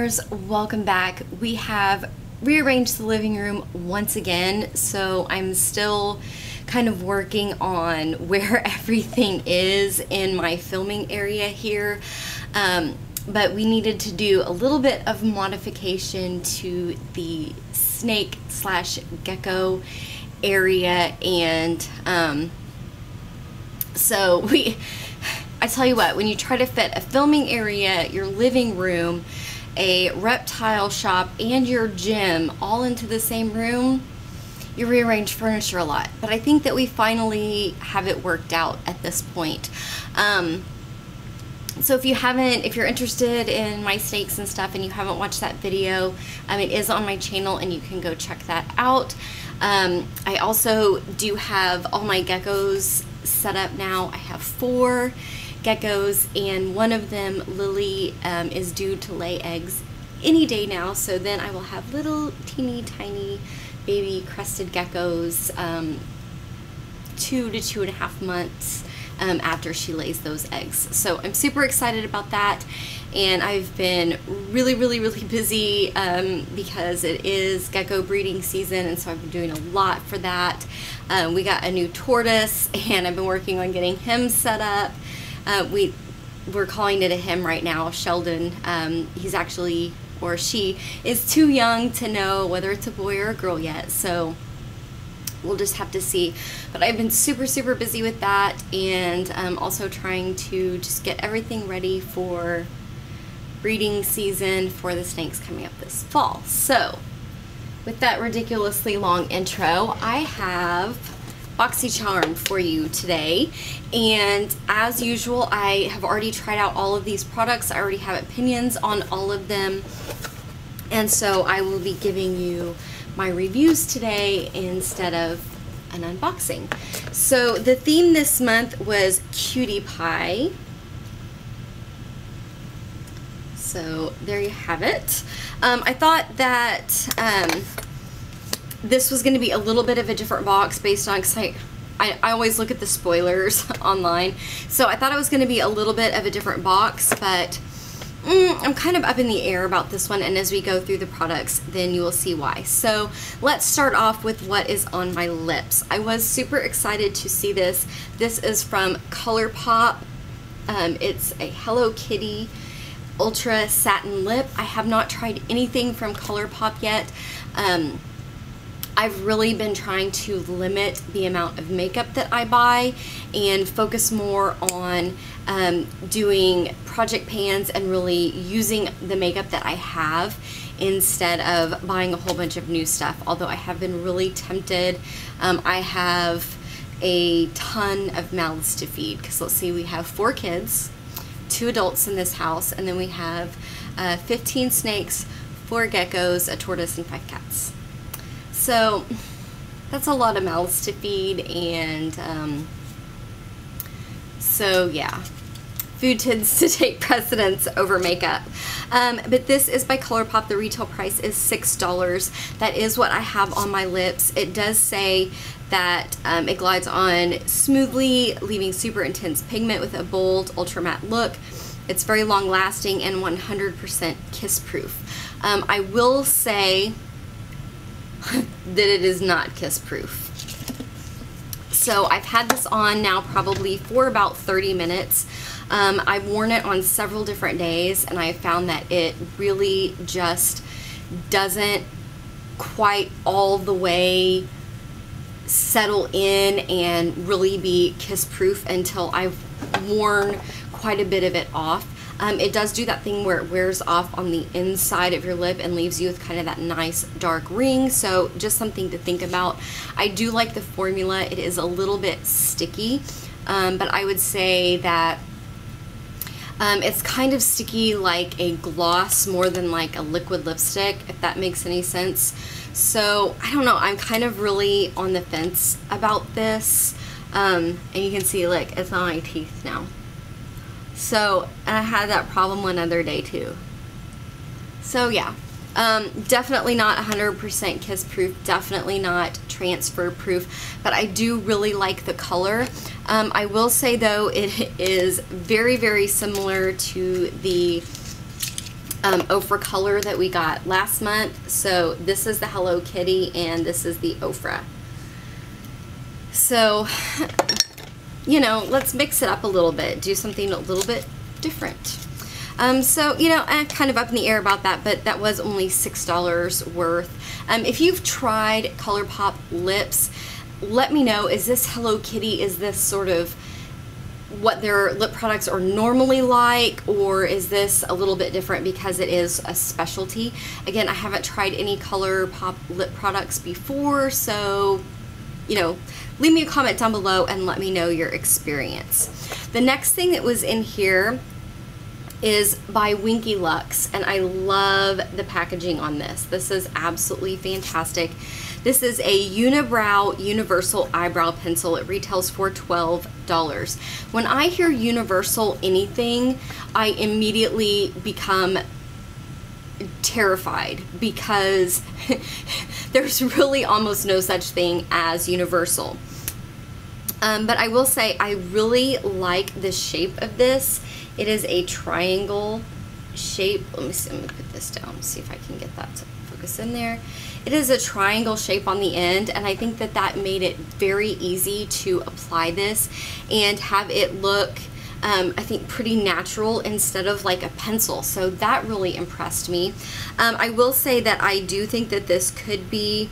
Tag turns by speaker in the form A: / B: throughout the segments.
A: dreamers, welcome back. We have rearranged the living room once again, so I'm still kind of working on where everything is in my filming area here, but we needed to do a little bit of modification to the snake slash gecko area, and so I tell you what, when you try to fit a filming area, your living room, a reptile shop, and your gym all into the same room, you rearrange furniture a lot. But I think that we finally have it worked out at this point. So if you're interested in my snakes and stuff and you haven't watched that video, it is on my channel and you can go check that out. I also do have all my geckos set up now. I have 4 geckos, and one of them, Lily, is due to lay eggs any day now, so then I will have little teeny tiny baby crested geckos 2 to 2.5 months after she lays those eggs. So I'm super excited about that, and I've been really busy because it is gecko breeding season, and so I've been doing a lot for that. We got a new tortoise, and I've been working on getting him set up. We're calling it a him right now, Sheldon. He's actually, or she, is too young to know whether it's a boy or a girl yet, so we'll just have to see. But I've been super busy with that, and also trying to just get everything ready for breeding season for the snakes coming up this fall. So with that ridiculously long intro, I have Boxycharm for you today, and as usual, I have already tried out all of these products. I already have opinions on all of them, and so I will be giving you my reviews today instead of an unboxing. So the theme this month was Cutie Pie. So there you have it. I thought that this was going to be a little bit of a different box based on, because I always look at the spoilers online, so I thought it was going to be a little bit of a different box, but I'm kind of up in the air about this one, and as we go through the products, then you will see why. So let's start off with what is on my lips. I was super excited to see this. This is from ColourPop. It's a Hello Kitty Ultra Satin Lip. I have not tried anything from ColourPop yet. I've really been trying to limit the amount of makeup that I buy and focus more on doing project pans and really using the makeup that I have instead of buying a whole bunch of new stuff, although I have been really tempted. I have a ton of mouths to feed, because let's see, we have 4 kids, 2 adults in this house, and then we have 15 snakes, 4 geckos, a tortoise, and 5 cats. So that's a lot of mouths to feed, and so yeah, food tends to take precedence over makeup. But this is by ColourPop. The retail price is $6. That is what I have on my lips. It does say that it glides on smoothly, leaving super intense pigment with a bold, ultra matte look. It's very long lasting and 100% kiss proof. I will say that it is not kiss proof. So I've had this on now probably for about 30 minutes. I've worn it on several different days, and I found that it really just doesn't quite all the way settle in and really be kiss proof until I've worn quite a bit of it off. It does do that thing where it wears off on the inside of your lip and leaves you with kind of that nice dark ring, so just something to think about. I do like the formula. It is a little bit sticky, but I would say that it's kind of sticky like a gloss more than like a liquid lipstick, if that makes any sense. So I don't know, I'm kind of really on the fence about this, and you can see, look, it's on my teeth now. So, and I had that problem one other day too. So yeah, definitely not 100% kiss proof, definitely not transfer proof, but I do really like the color. I will say though, it is very similar to the Ofra color that we got last month. So this is the Hello Kitty and this is the Ofra. So, you know, let's mix it up a little bit, do something a little bit different. So, you know, kind of up in the air about that, but that was only $6 worth. If you've tried ColourPop lips, let me know, is this Hello Kitty, is this sort of what their lip products are normally like, or is this a little bit different because it is a specialty? Again, I haven't tried any ColourPop lip products before, so, you know, leave me a comment down below and let me know your experience. The next thing that was in here is by Winky Lux, and I love the packaging on this. This is absolutely fantastic. This is a Unibrow Universal Eyebrow Pencil. It retails for $12. When I hear universal anything, I immediately become terrified because there's really almost no such thing as universal. But I will say I really like the shape of this. It is a triangle shape. Let me see, I'm gonna put this down, see if I can get that to focus in there. It is a triangle shape on the end, and I think that that made it very easy to apply this and have it look, I think, pretty natural instead of like a pencil. So that really impressed me. I will say that I do think that this could be,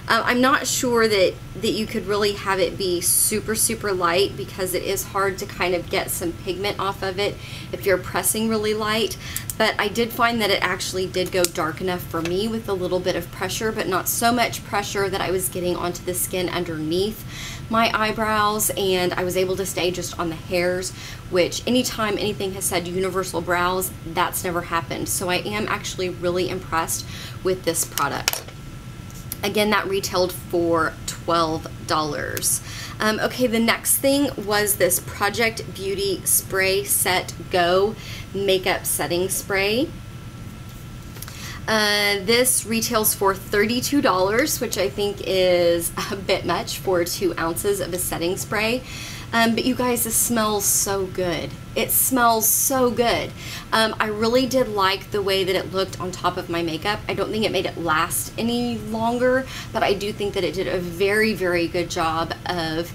A: I'm not sure that you could really have it be super, super light because it is hard to kind of get some pigment off of it if you're pressing really light. But I did find that it actually did go dark enough for me with a little bit of pressure, but not so much pressure that I was getting onto the skin underneath my eyebrows, and I was able to stay just on the hairs, which anytime anything has said universal brows, that's never happened. So I am actually really impressed with this product. Again, that retailed for $12. Okay, the next thing was this Project Beauty Spray Set Go Makeup Setting Spray. This retails for $32, which I think is a bit much for 2 ounces of a setting spray. But you guys, this smells so good. It smells so good. I really did like the way that it looked on top of my makeup. I don't think it made it last any longer, but I do think that it did a very, very good job of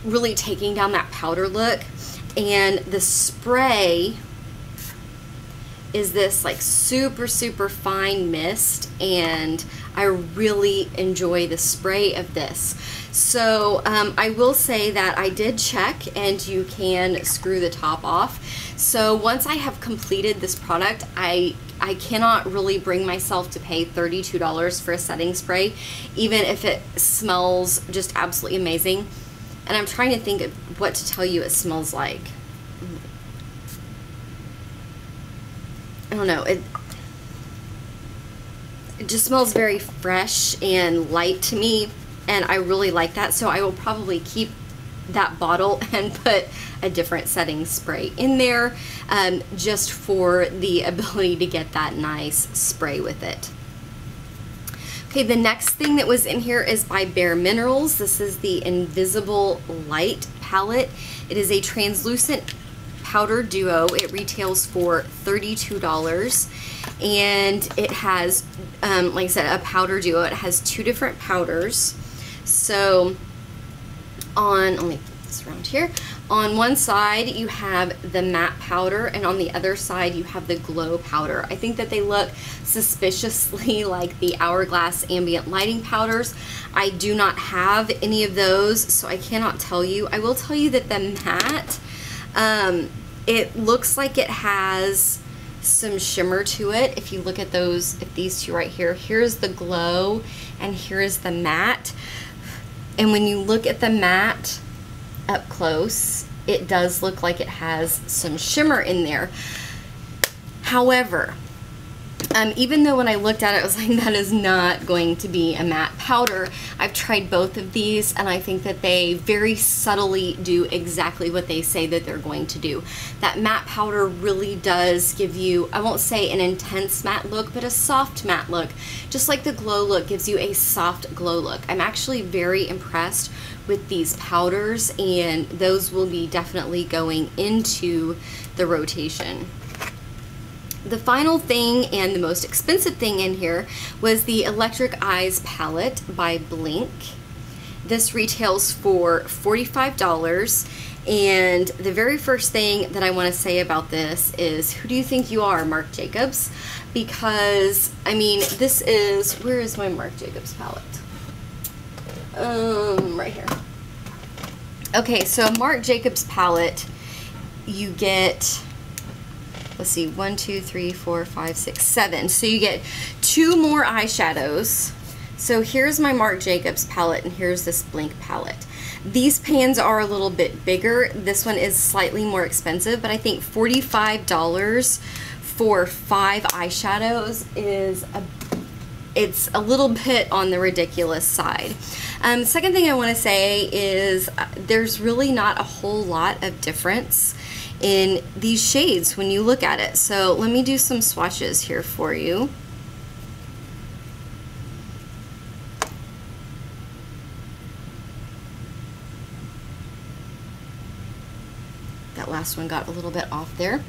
A: really taking down that powder look. And the spray is this like super, super fine mist, and I really enjoy the spray of this. So I will say that I did check, and you can screw the top off. So once I have completed this product, I cannot really bring myself to pay $32 for a setting spray, even if it smells just absolutely amazing. And I'm trying to think of what to tell you it smells like. I don't know, it just smells very fresh and light to me, and I really like that. So I will probably keep that bottle and put a different setting spray in there, just for the ability to get that nice spray with it. Okay, the next thing that was in here is by Bare Minerals. This is the Invisible Light palette. It is a translucent powder duo. It retails for $32, and it has, like I said, a powder duo. It has 2 different powders. So let me put this around here. On one side you have the matte powder, and on the other side you have the glow powder. I think that they look suspiciously like the Hourglass ambient lighting powders. I do not have any of those, so I cannot tell you. I will tell you that the matte, it looks like it has some shimmer to it. If you look at those, at these 2 right here, here's the glow and here's the matte. And when you look at the matte up close, it does look like it has some shimmer in there. However, even though when I looked at it, I was like, that is not going to be a matte powder. I've tried both of these, and I think that they very subtly do exactly what they say that they're going to do. That matte powder really does give you, I won't say an intense matte look, but a soft matte look. Just like the glow look gives you a soft glow look. I'm actually very impressed with these powders, and those will be definitely going into the rotation. The final thing and the most expensive thing in here was the Electric Eyes palette by Blink. This retails for $45. And the very first thing that I want to say about this is, who do you think you are, Marc Jacobs? Because, I mean, this is, where is my Marc Jacobs palette? Right here. Okay, so Marc Jacobs palette, you get, let's see, 1, 2, 3, 4, 5, 6, 7. So you get 2 more eyeshadows. So here's my Marc Jacobs palette, and here's this Blink palette. These pans are a little bit bigger. This one is slightly more expensive, but I think $45 for 5 eyeshadows is it's a little bit on the ridiculous side. Second thing I want to say is there's really not a whole lot of difference in these shades when you look at it. So let me do some swatches here for you. That last one got a little bit off there.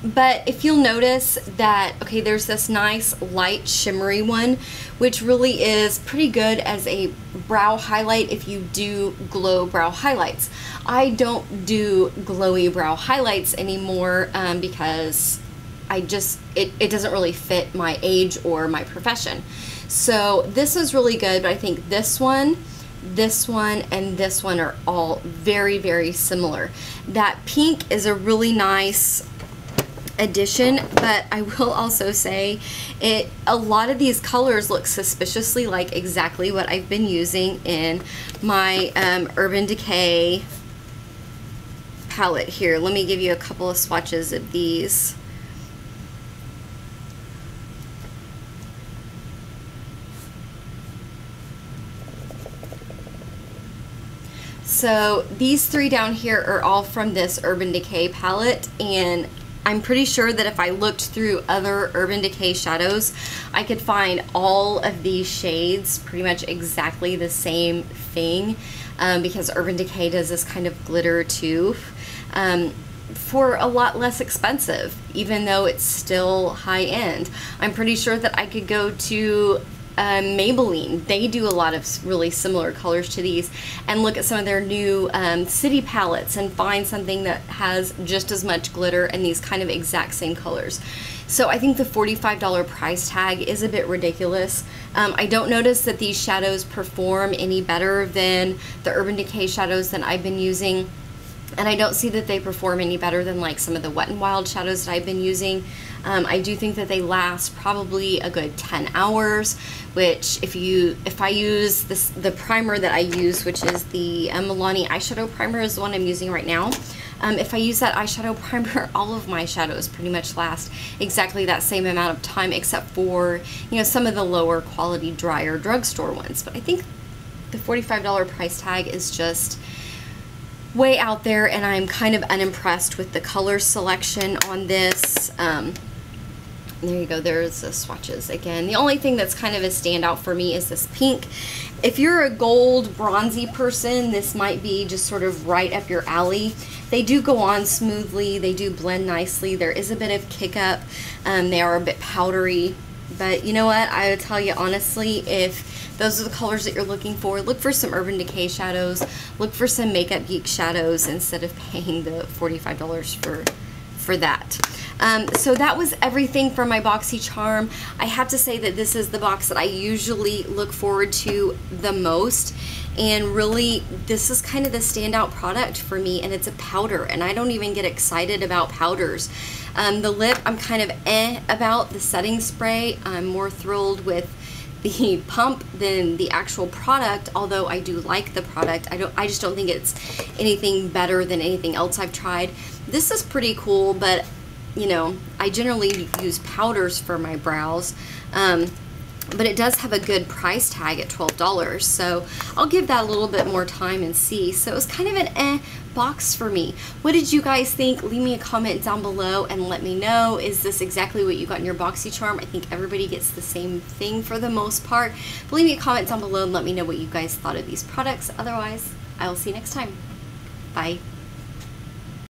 A: But if you'll notice that, okay, there's this nice light shimmery one, which really is pretty good as a brow highlight if you do glow brow highlights. I don't do glowy brow highlights anymore because it doesn't really fit my age or my profession. So this is really good, but I think this one, and this one are all very, very similar. That pink is a really nice addition, but I will also say a lot of these colors look suspiciously like exactly what I've been using in my Urban Decay palette here. Let me give you a couple of swatches of these. So these 3 down here are all from this Urban Decay palette, and I'm pretty sure that if I looked through other Urban Decay shadows, I could find all of these shades pretty much exactly the same thing, because Urban Decay does this kind of glitter too, for a lot less expensive, even though it's still high-end. I'm pretty sure that I could go to Maybelline. They do a lot of really similar colors to these, and look at some of their new city palettes and find something that has just as much glitter and these kind of exact same colors. So I think the $45 price tag is a bit ridiculous. I don't notice that these shadows perform any better than the Urban Decay shadows that I've been using. And I don't see that they perform any better than like some of the Wet n Wild shadows that I've been using. I do think that they last probably a good 10 hours, which if I use the primer that I use, which is the Milani eyeshadow primer, is the one I'm using right now. If I use that eyeshadow primer, all of my shadows pretty much last exactly that same amount of time, except for, you know, some of the lower quality drier drugstore ones. But I think the $45 price tag is just way out there, and I'm kind of unimpressed with the color selection on this. There you go, there's the swatches again. The only thing that's kind of a standout for me is this pink. If you're a gold bronzy person, this might be just sort of right up your alley. They do go on smoothly, they do blend nicely, there is a bit of kick up, they are a bit powdery, but you know what, I would tell you honestly, if those are the colors that you're looking for, look for some Urban Decay shadows, look for some Makeup Geek shadows instead of paying the $45 for that. So that was everything from my Boxycharm. I have to say that this is the box that I usually look forward to the most, and really this is kind of the standout product for me, and it's a powder, and I don't even get excited about powders. The lip I'm kind of about. The setting spray I'm more thrilled with the pump than the actual product, although I do like the product. I just don't think it's anything better than anything else I've tried. This is pretty cool, but you know, I generally use powders for my brows, but it does have a good price tag at $12, so I'll give that a little bit more time and see. So it was kind of an box for me. What did you guys think? Leave me a comment down below and let me know. Is this exactly what you got in your Boxycharm? I think everybody gets the same thing for the most part. But leave me a comment down below and let me know what you guys thought of these products. Otherwise, I will see you next time. Bye.